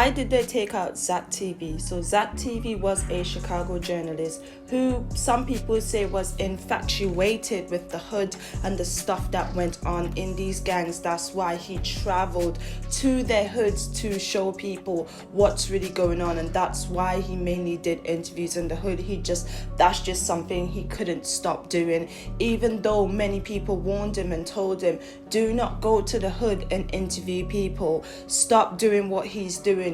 Why did they take out Zack TV? So Zack TV was a Chicago journalist who some people say was infatuated with the hood and the stuff that went on in these gangs. That's why he traveled to their hoods to show people what's really going on, and that's why he mainly did interviews in the hood. That's just something he couldn't stop doing, even though many people warned him and told him, do not go to the hood and interview people, stop doing what he's doing.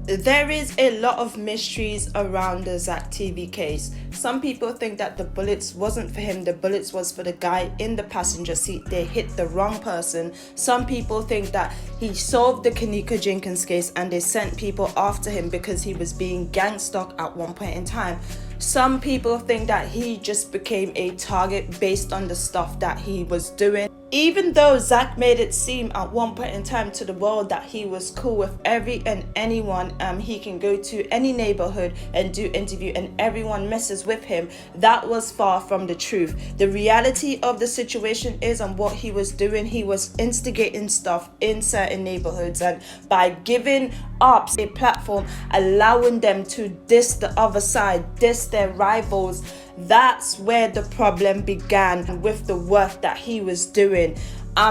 There is a lot of mysteries around the Zack TV case. Some people think that the bullets wasn't for him, the bullets was for the guy in the passenger seat. They hit the wrong person. Some people think that he solved the Kenneka Jenkins case and they sent people after him because he was being gang stalked at one point in time. Some people think that he just became a target based on the stuff that he was doing. Even though Zack made it seem at one point in time to the world that he was cool with every and anyone, he can go to any neighborhood and do interview and everyone messes with him, that was far from the truth. The reality of the situation is, and what he was doing, he was instigating stuff in certain neighborhoods, and by giving ops a platform, allowing them to diss the other side, diss their rivals, that's where the problem began with the work that he was doing.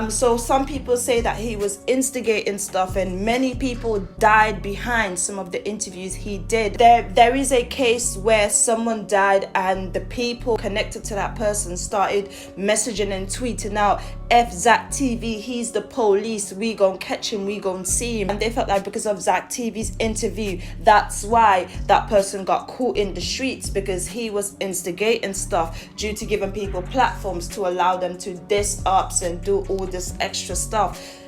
So some people say that he was instigating stuff, and many people died behind some of the interviews he did. There is a case where someone died and the people connected to that person started messaging and tweeting out, F Zack TV, he's the police, we gon' catch him, we gon' see him. And they felt like because of Zack TV's interview, that's why that person got caught in the streets, because he was instigating stuff due to giving people platforms to allow them to diss ups and do all this extra stuff.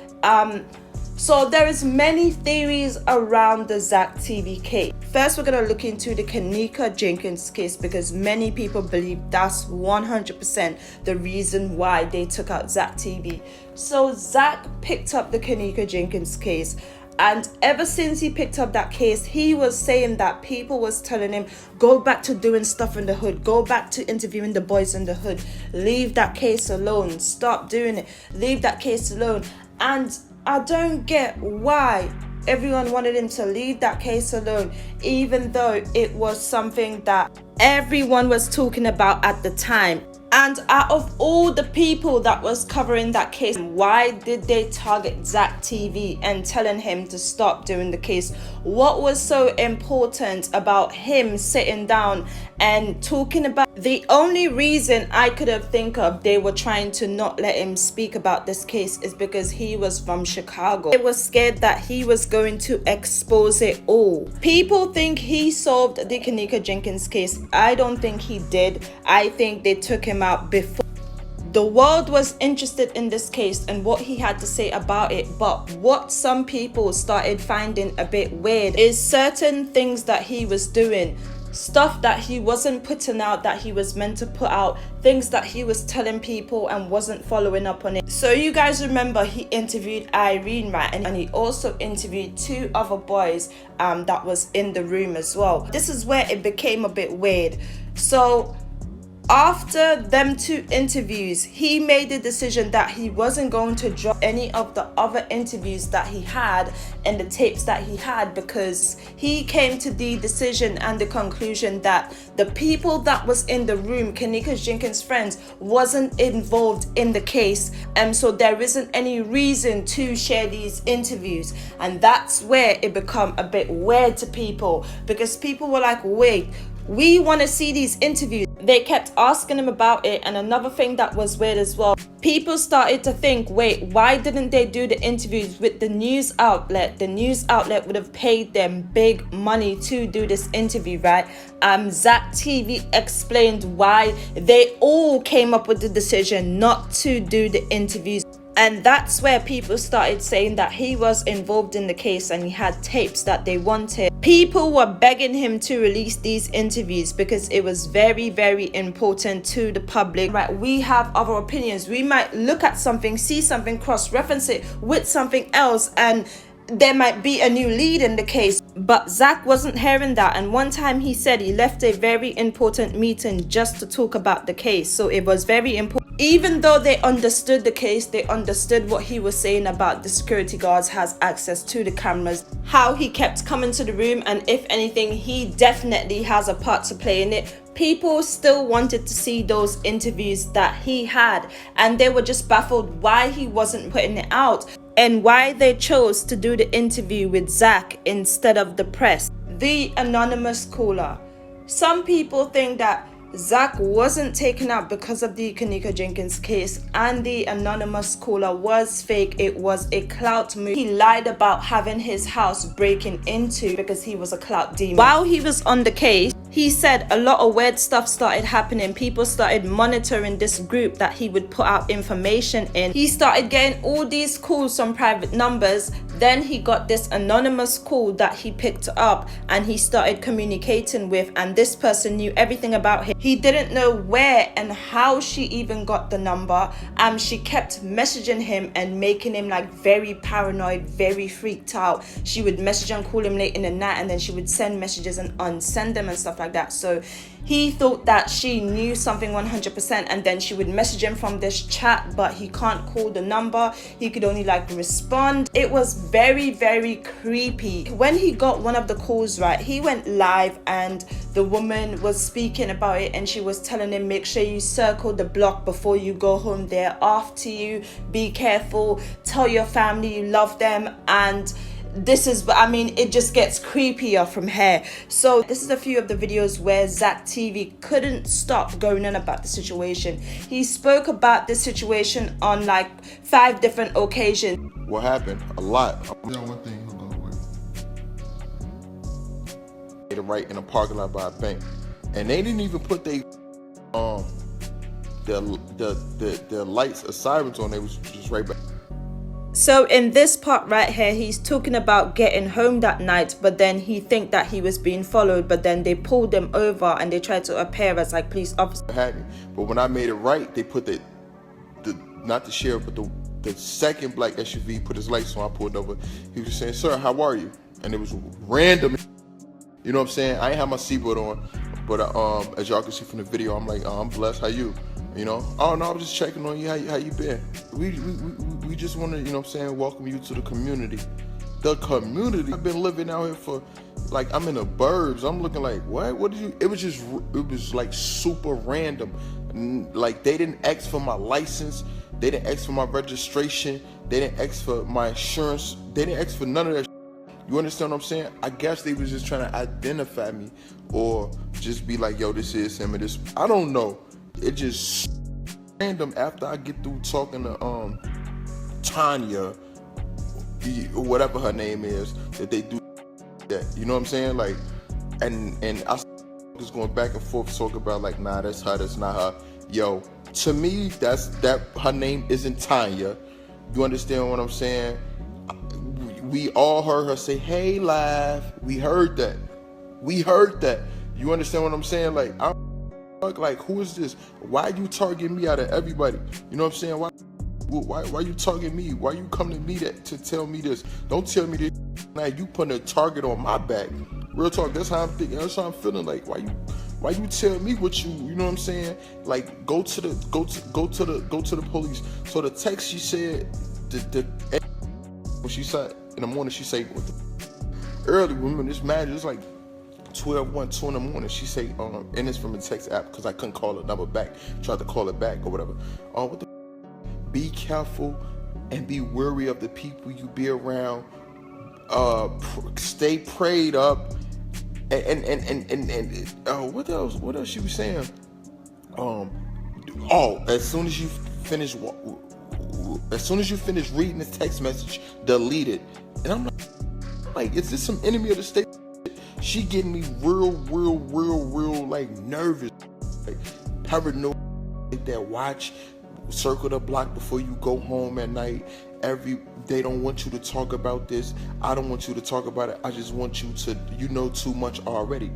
So there is many theories around the Zack TV case. First, we're going to look into the Kenneka Jenkins case, because many people believe that's 100% the reason why they took out Zack TV. So Zack picked up the Kenneka Jenkins case, and ever since he picked up that case, he was saying that people was telling him, go back to doing stuff in the hood, go back to interviewing the boys in the hood, leave that case alone, stop doing it, leave that case alone. And I don't get why everyone wanted him to leave that case alone, even though it was something that everyone was talking about at the time. And out of all the people that was covering that case, why did they target Zack TV and telling him to stop doing the case? What was so important about him sitting down and talking about? The only reason I could have think of they were trying to not let him speak about this case is because he was from Chicago. They were scared that he was going to expose it all. People think he solved the Kenneka Jenkins case. I don't think he did. I think they took him out before. The world was interested in this case and what he had to say about it, but what some people started finding a bit weird is certain things that he was doing, stuff that he wasn't putting out that he was meant to put out, things that he was telling people and wasn't following up on it. So you guys remember he interviewed Irene, right? And he also interviewed two other boys that was in the room as well. This is where it became a bit weird. So after them two interviews, he made the decision that he wasn't going to drop any of the other interviews that he had and the tapes that he had, because he came to the decision and the conclusion that the people that was in the room, Kenneka Jenkins' friends, wasn't involved in the case, and so there isn't any reason to share these interviews. And that's where it become a bit weird to people, because people were like, wait, we want to see these interviews. They kept asking him about it. And another thing that was weird as well, people started to think, wait, why didn't they do the interviews with the news outlet? The news outlet would have paid them big money to do this interview, right? Zack TV explained why they all came up with the decision not to do the interviews. And that's where people started saying that he was involved in the case and he had tapes that they wanted. People were begging him to release these interviews because it was very, very important to the public. Right? We have other opinions. We might look at something, see something, cross-reference it with something else, and there might be a new lead in the case. But Zack wasn't hearing that, and one time he said he left a very important meeting just to talk about the case. So it was very important Even though they understood the case, they understood what he was saying about the security guards has access to the cameras, how he kept coming to the room, and if anything, he definitely has a part to play in it. People still wanted to see those interviews that he had, and they were just baffled why he wasn't putting it out and why they chose to do the interview with Zack instead of the press. The anonymous caller. Some people think that Zack wasn't taken out because of the Kanika Jenkins case and the anonymous caller was fake. It was a clout move. He lied about having his house breaking into because he was a clout demon. While he was on the case, he said a lot of weird stuff started happening. People started monitoring this group that he would put out information in. He started getting all these calls from private numbers. Then he got this anonymous call that he picked up and he started communicating with, and this person knew everything about him. He didn't know where and how she even got the number. She kept messaging him and making him like very paranoid, very freaked out. She would message and call him late in the night, and then she would send messages and unsend them and stuff like that. So he thought that she knew something 100%, and then she would message him from this chat, but he can't call the number. He could only like respond. It was very, very creepy. When he got one of the calls, right, he went live and the woman was speaking about it, and she was telling him, make sure you circle the block before you go home. They're after you. Be careful. Tell your family you love them. And this is, I mean, it just gets creepier from here. So this is a few of the videos where Zack TV couldn't stop going on about the situation. He spoke about this situation on like 5 different occasions. What happened? A lot. One thing he'll go with. Made it right in a parking lot by a bank, and they didn't even put their lights or sirens on. They was just right back. So in this part right here, he's talking about getting home that night, but then he think that he was being followed, but then they pulled him over and they tried to appear as like police officers. But when I made it right, they put the not the sheriff, but the second black SUV put his lights on. I pulled over. He was saying, "Sir, how are you?" And it was random. You know what I'm saying? I ain't have my seatbelt on, but as y'all can see from the video, I'm like, I'm blessed. How you? You know? Oh no, I'm just checking on you. How you been? We just want to, you know what I'm saying, welcome you to the community. The community. I've been living out here for, like, I'm in the burbs. I'm looking like, what did you? It was like super random. Like, they didn't ask for my license. They didn't ask for my registration. They didn't ask for my insurance. They didn't ask for none of that. You understand what I'm saying? I guess they was just trying to identify me, or just be like, yo, this is him, and this, I don't know. It just random after I get through talking to Tanya, or whatever her name is, that they do that. You know what I'm saying? Like, and I was going back and forth talking about like, nah, that's her, that's not her. Yo, to me, that her name isn't Tanya. You understand what I'm saying? We all heard her say, "Hey, live." We heard that. You understand what I'm saying? Like, who is this? Why you targeting me out of everybody? You know what I'm saying? Why you targeting me? Why you come to me to tell me this? Don't tell me this. Now you putting a target on my back. Real talk. That's how I'm thinking. That's how I'm feeling. Like, why you tell me what you know what I'm saying? Like, go to the police. So the text she said, when she said in the morning, she said early. Remember this man, it's like 12, 2 in the morning. She say, and it's from the text app because I couldn't call her number back. Tried to call it back or whatever. Be careful and be wary of the people you be around. Stay prayed up. And what else she was saying? As soon as you finish reading the text message, delete it. And I'm like, is this some enemy of the state? She getting me real like nervous, like paranoid. Like that, watch, circle the block before you go home at night. They don't want you to talk about this. I don't want you to talk about it. I just want you to, you know too much already.